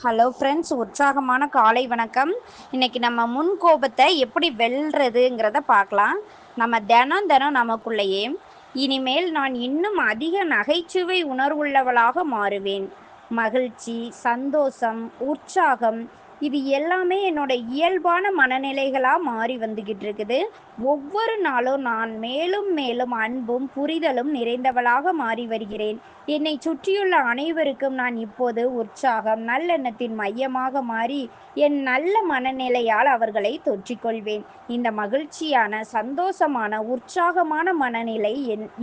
Hello friends, உற்சாகமான காலை வணக்கம். இன்னைக்கு நம்ம முன் கோபத்தை எப்படி வெல்றதுங்கிறத பார்க்கலாம். நம்ம தினம் தினம் நமக்குள்ளேயே இனிமேல் நான் இன்னும் அதிக நகைச்சுவை உணர்வுள்ளவளாக மாறுவேன். மகிழ்ச்சி, சந்தோஷம், உற்சாகம் இது எல்லாமே என்னோட இயல்பான மனநிலைகளாக மாறி வந்துக்கிட்டு இருக்குது. ஒவ்வொரு நாளும் நான் மேலும் மேலும் அன்பும் புரிதலும் நிறைந்தவளாக மாறி வருகிறேன். என்னை சுற்றியுள்ள அனைவருக்கும் நான் இப்போது உற்சாகம், நல்லெண்ணத்தின் மையமாக மாறி என் நல்ல மனநிலையால் அவர்களை தொற்றிக்கொள்வேன். இந்த மகிழ்ச்சியான, சந்தோஷமான, உற்சாகமான மனநிலை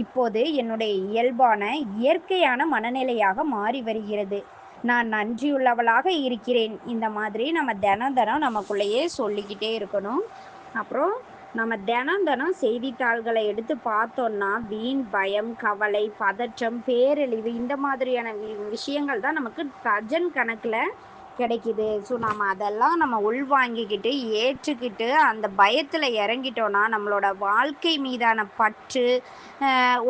இப்போது என்னுடைய இயல்பான, இயற்கையான மனநிலையாக மாறி வருகிறது. நான் நன்றியுள்ளவளாக இருக்கிறேன். இந்த மாதிரி நம்ம தினம் தினம் நமக்குள்ளேயே சொல்லிக்கிட்டே இருக்கணும். அப்புறம் நம்ம தினம் தினம் செய்தித்தாள்களை எடுத்து பார்த்தோம்னா வீண் பயம், கவலை, பதற்றம், பேரழிவு இந்த மாதிரியான விஷயங்கள் தான் நமக்கு டஜன் கணக்கில் கிடைக்குது. ஸோ நம்ம அதெல்லாம் நம்ம உள்வாங்கிக்கிட்டு ஏற்றுக்கிட்டு அந்த பயத்தில் இறங்கிட்டோன்னா நம்மளோட வாழ்க்கை மீதான பற்று,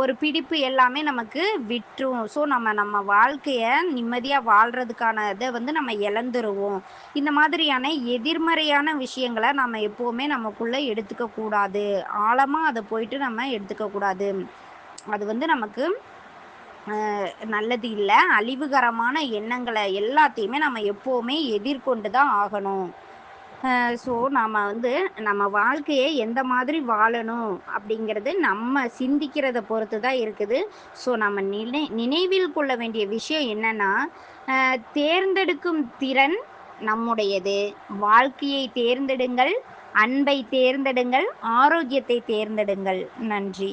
ஒரு பிடிப்பு எல்லாமே நமக்கு விட்டுரும். ஸோ நம்ம வாழ்க்கையை நிம்மதியாக வாழ்கிறதுக்கான இதை நம்ம இழந்துருவோம். இந்த மாதிரியான எதிர்மறையான விஷயங்களை நம்ம எப்போவுமே நமக்குள்ளே எடுத்துக்கக்கூடாது. ஆழமாக அதை போயிட்டு நம்ம எடுத்துக்கக்கூடாது. அது நமக்கு நல்லது இல்லை. அழிவுகரமான எண்ணங்களை எல்லாத்தையுமே நம்ம எப்போவுமே எதிர்கொண்டு தான் ஆகணும். ஸோ நாம் நம்ம வாழ்க்கையை எந்த மாதிரி வாழணும் அப்படிங்கிறது நம்ம சிந்திக்கிறத பொறுத்து தான் இருக்குது. ஸோ நம்ம நினைவில் கொள்ள வேண்டிய விஷயம் என்னென்னா, தேர்ந்தெடுக்கும் திறன் நம்முடையது. வாழ்க்கையை தேர்ந்தெடுங்கள், அன்பை தேர்ந்தெடுங்கள், ஆரோக்கியத்தை தேர்ந்தெடுங்கள். நன்றி.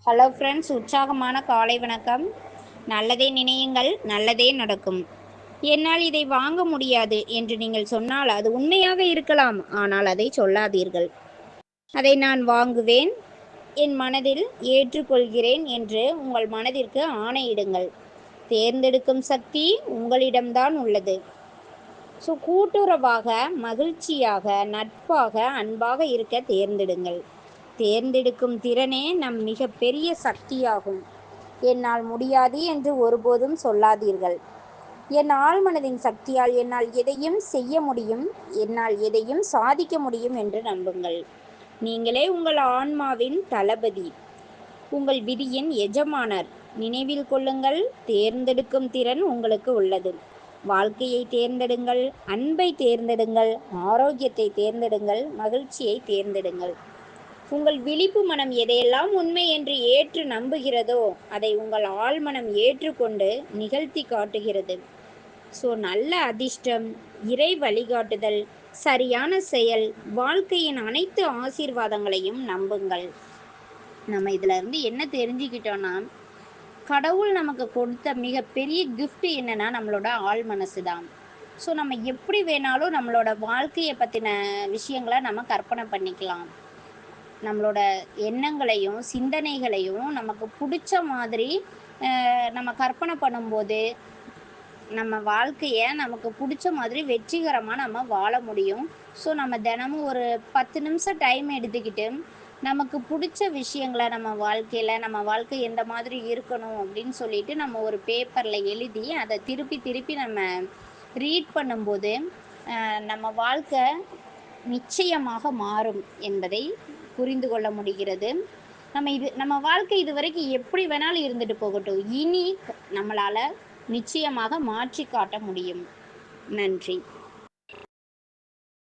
ஹலோ ஃப்ரெண்ட்ஸ், உற்சாகமான காலை வணக்கம். நல்லதே நினையுங்கள், நல்லதே நடக்கும். என்னால் இதை வாங்க முடியாது என்று நீங்கள் சொன்னால் அது உண்மையாக இருக்கலாம். ஆனால் அதை சொல்லாதீர்கள். அதை நான் வாங்குவேன், என் மனதில் ஏற்றுக்கொள்கிறேன் என்று உங்கள் மனதிற்கு ஆணையிடுங்கள். தேர்ந்தெடுக்கும் சக்தி உங்களிடம்தான் உள்ளது. ஸோ கூட்டுறவாக, மகிழ்ச்சியாக, நட்பாக, அன்பாக இருக்க தேர்ந்தெடுங்கள். தேர்ந்தெடுக்கும் திறனே நம் மிகப்பெரிய சக்தியாகும். என்னால் முடியாது என்று ஒருபோதும் சொல்லாதீர்கள். என் ஆழ்மனதின் சக்தியால் என்னால் எதையும் செய்ய முடியும், என்னால் எதையும் சாதிக்க முடியும் என்று நம்புங்கள். நீங்களே உங்கள் ஆன்மாவின் தளபதி, உங்கள் விதியின் எஜமானர். நினைவில் கொள்ளுங்கள், தேர்ந்தெடுக்கும் திறன் உங்களுக்கு உள்ளது. வாழ்க்கையை தேர்ந்தெடுங்கள், அன்பை தேர்ந்தெடுங்கள், ஆரோக்கியத்தை தேர்ந்தெடுங்கள், மகிழ்ச்சியை தேர்ந்தெடுங்கள். உங்கள் விழிப்பு மனம் எதையெல்லாம் உண்மை என்று ஏற்று நம்புகிறதோ அதை உங்கள் ஆழ்மனம் ஏற்றுக்கொண்டு நிகழ்த்தி காட்டுகிறது. ஸோ நல்ல அதிர்ஷ்டம், இறை வழிகாட்டுதல், சரியான செயல், வாழ்க்கையின் அனைத்து ஆசீர்வாதங்களையும் நம்புங்கள். நம்ம இதில் இருந்து என்ன தெரிஞ்சுக்கிட்டோன்னா, கடவுள் நமக்கு கொடுத்த மிகப்பெரிய கிஃப்ட் என்னன்னா நம்மளோட ஆழ் மனசு தான். ஸோ நம்ம எப்படி வேணாலும் நம்மளோட வாழ்க்கையை பற்றின விஷயங்களை நம்ம கற்பனை பண்ணிக்கலாம். நம்மளோட எண்ணங்களையும் சிந்தனைகளையும் நமக்கு பிடிச்ச மாதிரி நம்ம கற்பனை பண்ணும்போது நம்ம வாழ்க்கையை நமக்கு பிடிச்ச மாதிரி வெற்றிகரமாக நம்ம வாழ முடியும். ஸோ நம்ம தினமும் ஒரு 10 நிமிஷம் டைம் எடுத்துக்கிட்டு நமக்கு பிடிச்ச விஷயங்களை நம்ம வாழ்க்கை எந்த மாதிரி இருக்கணும் அப்படின்னு சொல்லிட்டு நம்ம ஒரு பேப்பரில் எழுதி அதை திருப்பி திருப்பி நம்ம ரீட் பண்ணும்போது நம்ம வாழ்க்கை நிச்சயமாக மாறும் என்பதை புரிந்து கொள்ள முடிகிறது. நம்ம வாழ்க்கை இது வரைக்கும் எப்படி வேணாலும் இருந்துட்டு போகட்டும், இனி நம்மளால் நிச்சயமாக மாற்றி காட்ட முடியும். நன்றி.